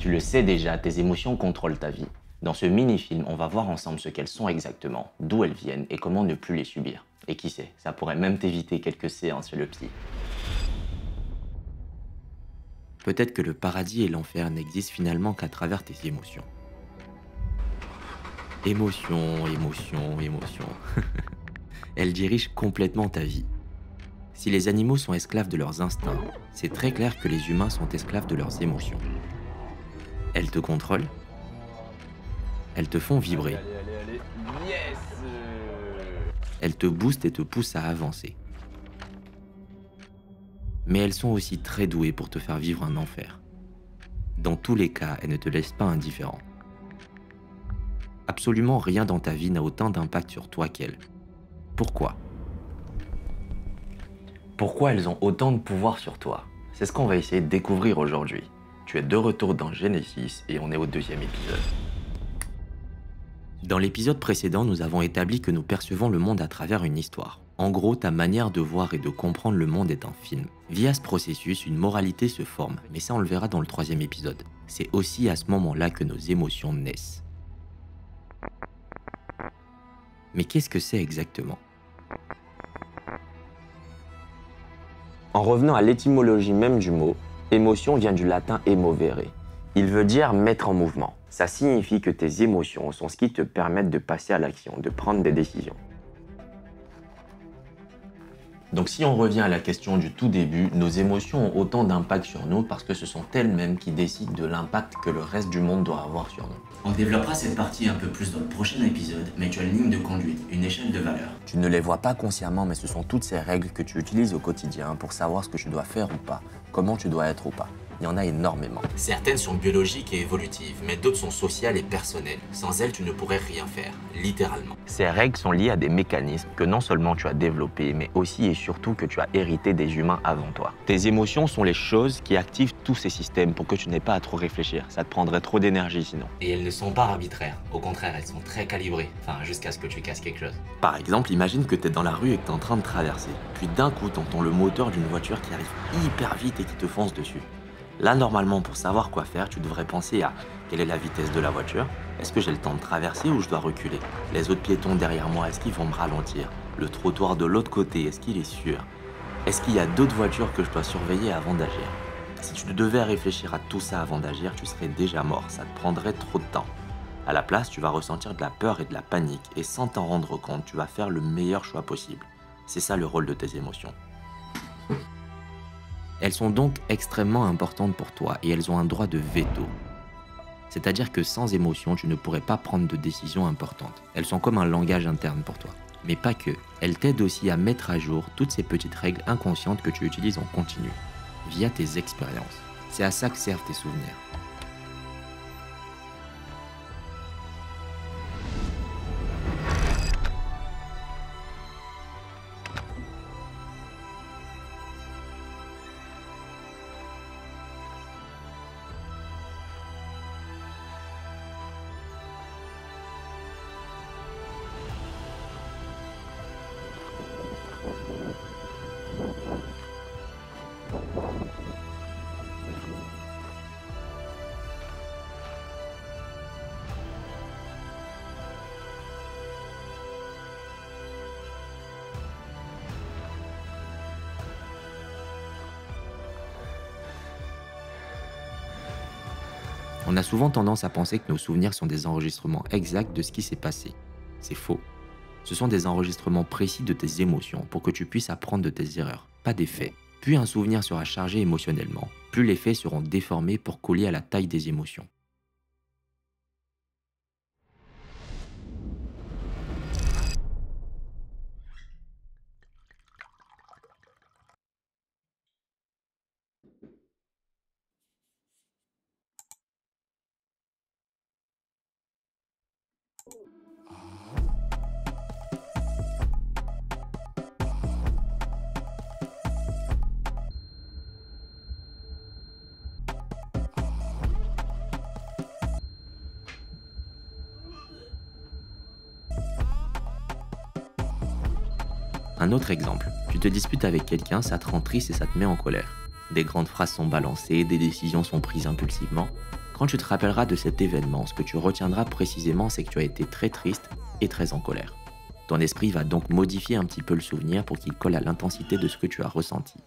Tu le sais déjà, tes émotions contrôlent ta vie. Dans ce mini-film, on va voir ensemble ce qu'elles sont exactement, d'où elles viennent et comment ne plus les subir. Et qui sait, ça pourrait même t'éviter quelques séances chez le psy. Peut-être que le paradis et l'enfer n'existent finalement qu'à travers tes émotions. Émotions, émotions, émotions. Elles dirigent complètement ta vie. Si les animaux sont esclaves de leurs instincts, c'est très clair que les humains sont esclaves de leurs émotions. Elles te contrôlent, elles te font vibrer, Allez. Yes. elles te boostent et te poussent à avancer. Mais elles sont aussi très douées pour te faire vivre un enfer. Dans tous les cas, elles ne te laissent pas indifférent. Absolument rien dans ta vie n'a autant d'impact sur toi qu'elles. Pourquoi ? Pourquoi elles ont autant de pouvoir sur toi? C'est ce qu'on va essayer de découvrir aujourd'hui. Tu es de retour dans Genesis et on est au 2e épisode. Dans l'épisode précédent, nous avons établi que nous percevons le monde à travers une histoire. En gros, ta manière de voir et de comprendre le monde est un film. Via ce processus, une moralité se forme, mais ça on le verra dans le 3e épisode. C'est aussi à ce moment-là que nos émotions naissent. Mais qu'est-ce que c'est exactement ? En revenant à l'étymologie même du mot, émotion vient du latin emovere. Il veut dire mettre en mouvement. Ça signifie que tes émotions sont ce qui te permettent de passer à l'action, de prendre des décisions. Donc si on revient à la question du tout début, nos émotions ont autant d'impact sur nous parce que ce sont elles-mêmes qui décident de l'impact que le reste du monde doit avoir sur nous. On développera cette partie un peu plus dans le prochain épisode, mais tu as une ligne de conduite, une échelle de valeurs. Tu ne les vois pas consciemment, mais ce sont toutes ces règles que tu utilises au quotidien pour savoir ce que tu dois faire ou pas, comment tu dois être ou pas. Il y en a énormément. Certaines sont biologiques et évolutives, mais d'autres sont sociales et personnelles. Sans elles, tu ne pourrais rien faire, littéralement. Ces règles sont liées à des mécanismes que non seulement tu as développés, mais aussi et surtout que tu as hérité des humains avant toi. Tes émotions sont les choses qui activent tous ces systèmes pour que tu n'aies pas à trop réfléchir. Ça te prendrait trop d'énergie sinon. Et elles ne sont pas arbitraires. Au contraire, elles sont très calibrées. Enfin, jusqu'à ce que tu casses quelque chose. Par exemple, imagine que tu es dans la rue et que tu es en train de traverser. Puis d'un coup, tu entends le moteur d'une voiture qui arrive hyper vite et qui te fonce dessus. Là, normalement, pour savoir quoi faire, tu devrais penser à quelle est la vitesse de la voiture, est-ce que j'ai le temps de traverser ou je dois reculer? Les autres piétons derrière moi, est-ce qu'ils vont me ralentir? Le trottoir de l'autre côté, est-ce qu'il est sûr? Est-ce qu'il y a d'autres voitures que je dois surveiller avant d'agir? Si tu devais réfléchir à tout ça avant d'agir, tu serais déjà mort, ça te prendrait trop de temps. À la place, tu vas ressentir de la peur et de la panique, et sans t'en rendre compte, tu vas faire le meilleur choix possible. C'est ça le rôle de tes émotions. Elles sont donc extrêmement importantes pour toi et elles ont un droit de veto. C'est-à-dire que sans émotion, tu ne pourrais pas prendre de décisions importantes. Elles sont comme un langage interne pour toi. Mais pas que. Elles t'aident aussi à mettre à jour toutes ces petites règles inconscientes que tu utilises en continu, via tes expériences. C'est à ça que servent tes souvenirs. On a souvent tendance à penser que nos souvenirs sont des enregistrements exacts de ce qui s'est passé. C'est faux. Ce sont des enregistrements précis de tes émotions pour que tu puisses apprendre de tes erreurs, pas des faits. Plus un souvenir sera chargé émotionnellement, plus les faits seront déformés pour coller à la taille des émotions. Un autre exemple, tu te disputes avec quelqu'un, ça te rend triste et ça te met en colère. Des grandes phrases sont balancées, des décisions sont prises impulsivement. Quand tu te rappelleras de cet événement, ce que tu retiendras précisément, c'est que tu as été très triste et très en colère. Ton esprit va donc modifier un petit peu le souvenir pour qu'il colle à l'intensité de ce que tu as ressenti.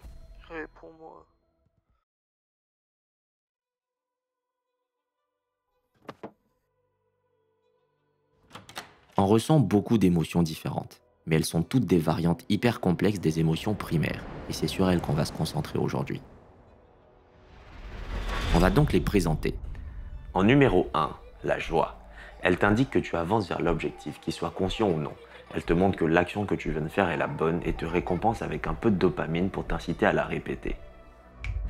Réponds-moi. On ressent beaucoup d'émotions différentes, mais elles sont toutes des variantes hyper complexes des émotions primaires, et c'est sur elles qu'on va se concentrer aujourd'hui. On va donc les présenter. En numéro 1, la joie. Elle t'indique que tu avances vers l'objectif, qu'il soit conscient ou non. Elle te montre que l'action que tu viens de faire est la bonne et te récompense avec un peu de dopamine pour t'inciter à la répéter.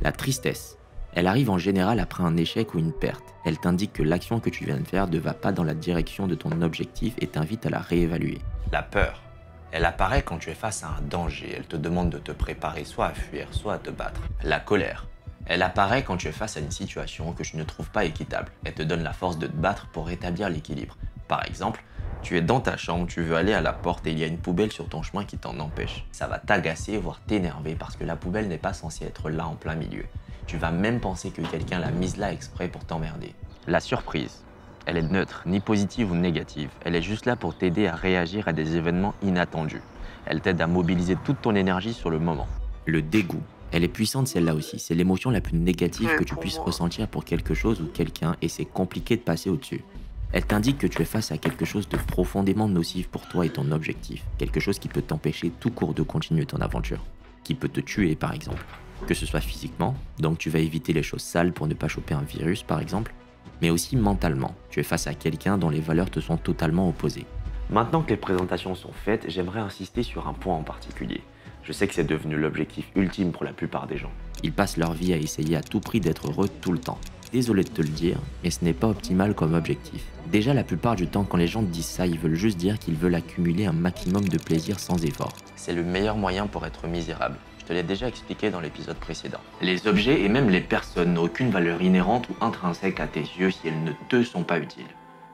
La tristesse. Elle arrive en général après un échec ou une perte. Elle t'indique que l'action que tu viens de faire ne va pas dans la direction de ton objectif et t'invite à la réévaluer. La peur. Elle apparaît quand tu es face à un danger. Elle te demande de te préparer soit à fuir, soit à te battre. La colère. Elle apparaît quand tu es face à une situation que tu ne trouves pas équitable. Elle te donne la force de te battre pour rétablir l'équilibre. Par exemple, tu es dans ta chambre, tu veux aller à la porte et il y a une poubelle sur ton chemin qui t'en empêche. Ça va t'agacer, voire t'énerver parce que la poubelle n'est pas censée être là en plein milieu. Tu vas même penser que quelqu'un l'a mise là exprès pour t'emmerder. La surprise. Elle est neutre, ni positive ou négative. Elle est juste là pour t'aider à réagir à des événements inattendus. Elle t'aide à mobiliser toute ton énergie sur le moment. Le dégoût. Elle est puissante celle-là aussi. C'est l'émotion la plus négative que tu puisses ressentir pour quelque chose ou quelqu'un et c'est compliqué de passer au-dessus. Elle t'indique que tu es face à quelque chose de profondément nocif pour toi et ton objectif. Quelque chose qui peut t'empêcher tout court de continuer ton aventure. Qui peut te tuer par exemple. Que ce soit physiquement, donc tu vas éviter les choses sales pour ne pas choper un virus par exemple. Mais aussi mentalement. Tu es face à quelqu'un dont les valeurs te sont totalement opposées. Maintenant que les présentations sont faites, j'aimerais insister sur un point en particulier. Je sais que c'est devenu l'objectif ultime pour la plupart des gens. Ils passent leur vie à essayer à tout prix d'être heureux tout le temps. Désolé de te le dire, mais ce n'est pas optimal comme objectif. Déjà la plupart du temps quand les gens te disent ça, ils veulent juste dire qu'ils veulent accumuler un maximum de plaisir sans effort. C'est le meilleur moyen pour être misérable. Je te l'ai déjà expliqué dans l'épisode précédent. Les objets et même les personnes n'ont aucune valeur inhérente ou intrinsèque à tes yeux si elles ne te sont pas utiles.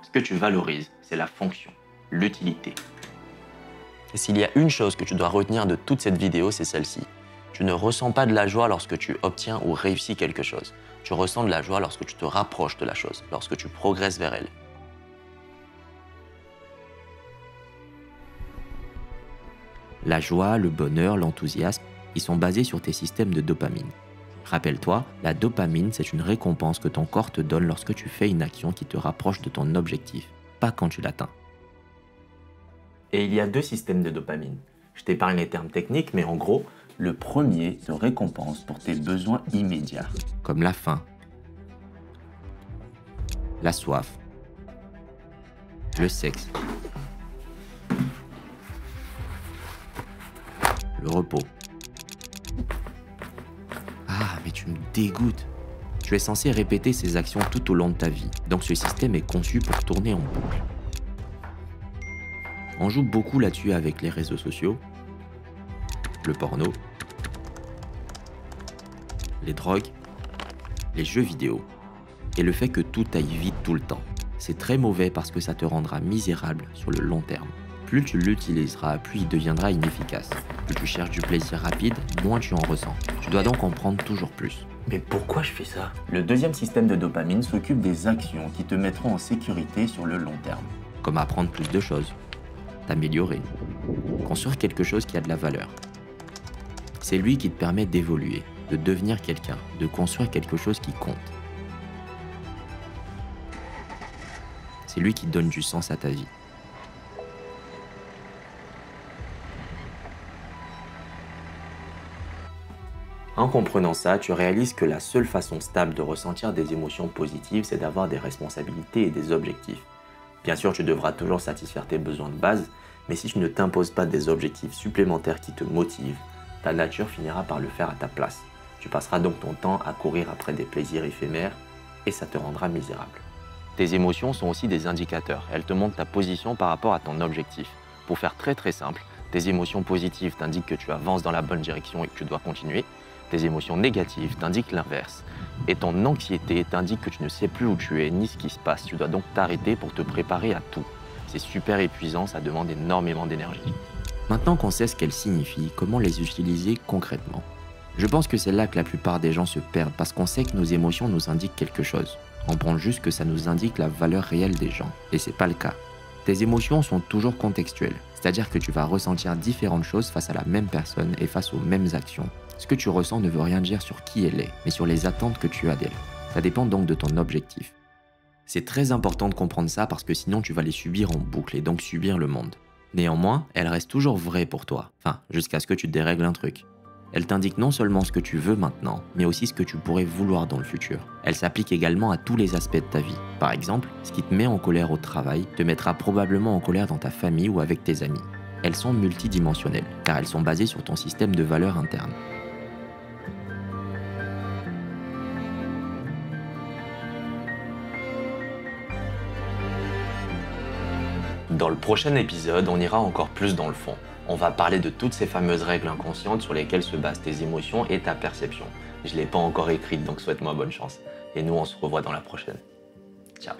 Ce que tu valorises, c'est la fonction, l'utilité. Et s'il y a une chose que tu dois retenir de toute cette vidéo, c'est celle-ci. Tu ne ressens pas de la joie lorsque tu obtiens ou réussis quelque chose. Tu ressens de la joie lorsque tu te rapproches de la chose, lorsque tu progresses vers elle. La joie, le bonheur, l'enthousiasme, ils sont basés sur tes systèmes de dopamine. Rappelle-toi, la dopamine, c'est une récompense que ton corps te donne lorsque tu fais une action qui te rapproche de ton objectif, pas quand tu l'atteins. Et il y a deux systèmes de dopamine. Je t'épargne les termes techniques, mais en gros, le premier te récompense pour tes besoins immédiats. Comme la faim, la soif, le sexe, le repos. Ah, mais tu me dégoûtes. Tu es censé répéter ces actions tout au long de ta vie, donc ce système est conçu pour tourner en boucle. On joue beaucoup là-dessus avec les réseaux sociaux, le porno, les drogues, les jeux vidéo et le fait que tout aille vite tout le temps. C'est très mauvais parce que ça te rendra misérable sur le long terme. Plus tu l'utiliseras, plus il deviendra inefficace. Plus tu cherches du plaisir rapide, moins tu en ressens. Tu dois donc en prendre toujours plus. Mais pourquoi je fais ça? Le deuxième système de dopamine s'occupe des actions qui te mettront en sécurité sur le long terme. Comme apprendre plus de choses, t'améliorer, construire quelque chose qui a de la valeur. C'est lui qui te permet d'évoluer, de devenir quelqu'un, de construire quelque chose qui compte. C'est lui qui donne du sens à ta vie. En comprenant ça, tu réalises que la seule façon stable de ressentir des émotions positives, c'est d'avoir des responsabilités et des objectifs. Bien sûr, tu devras toujours satisfaire tes besoins de base, mais si tu ne t'imposes pas des objectifs supplémentaires qui te motivent, ta nature finira par le faire à ta place. Tu passeras donc ton temps à courir après des plaisirs éphémères et ça te rendra misérable. Tes émotions sont aussi des indicateurs. Elles te montrent ta position par rapport à ton objectif. Pour faire très simple, tes émotions positives t'indiquent que tu avances dans la bonne direction et que tu dois continuer. Tes émotions négatives t'indiquent l'inverse. Et ton anxiété t'indique que tu ne sais plus où tu es ni ce qui se passe. Tu dois donc t'arrêter pour te préparer à tout. C'est super épuisant, ça demande énormément d'énergie. Maintenant qu'on sait ce qu'elles signifient, comment les utiliser concrètement? Je pense que c'est là que la plupart des gens se perdent parce qu'on sait que nos émotions nous indiquent quelque chose. On pense juste que ça nous indique la valeur réelle des gens, et c'est pas le cas. Tes émotions sont toujours contextuelles, c'est-à-dire que tu vas ressentir différentes choses face à la même personne et face aux mêmes actions. Ce que tu ressens ne veut rien dire sur qui elle est, mais sur les attentes que tu as d'elle. Ça dépend donc de ton objectif. C'est très important de comprendre ça parce que sinon tu vas les subir en boucle et donc subir le monde. Néanmoins, elles restent toujours vraies pour toi, enfin, jusqu'à ce que tu te dérègles un truc. Elle t'indique non seulement ce que tu veux maintenant, mais aussi ce que tu pourrais vouloir dans le futur. Elle s'applique également à tous les aspects de ta vie. Par exemple, ce qui te met en colère au travail te mettra probablement en colère dans ta famille ou avec tes amis. Elles sont multidimensionnelles, car elles sont basées sur ton système de valeurs interne. Dans le prochain épisode, on ira encore plus dans le fond. On va parler de toutes ces fameuses règles inconscientes sur lesquelles se basent tes émotions et ta perception. Je ne l'ai pas encore écrite, donc souhaite-moi bonne chance. Et nous, on se revoit dans la prochaine. Ciao.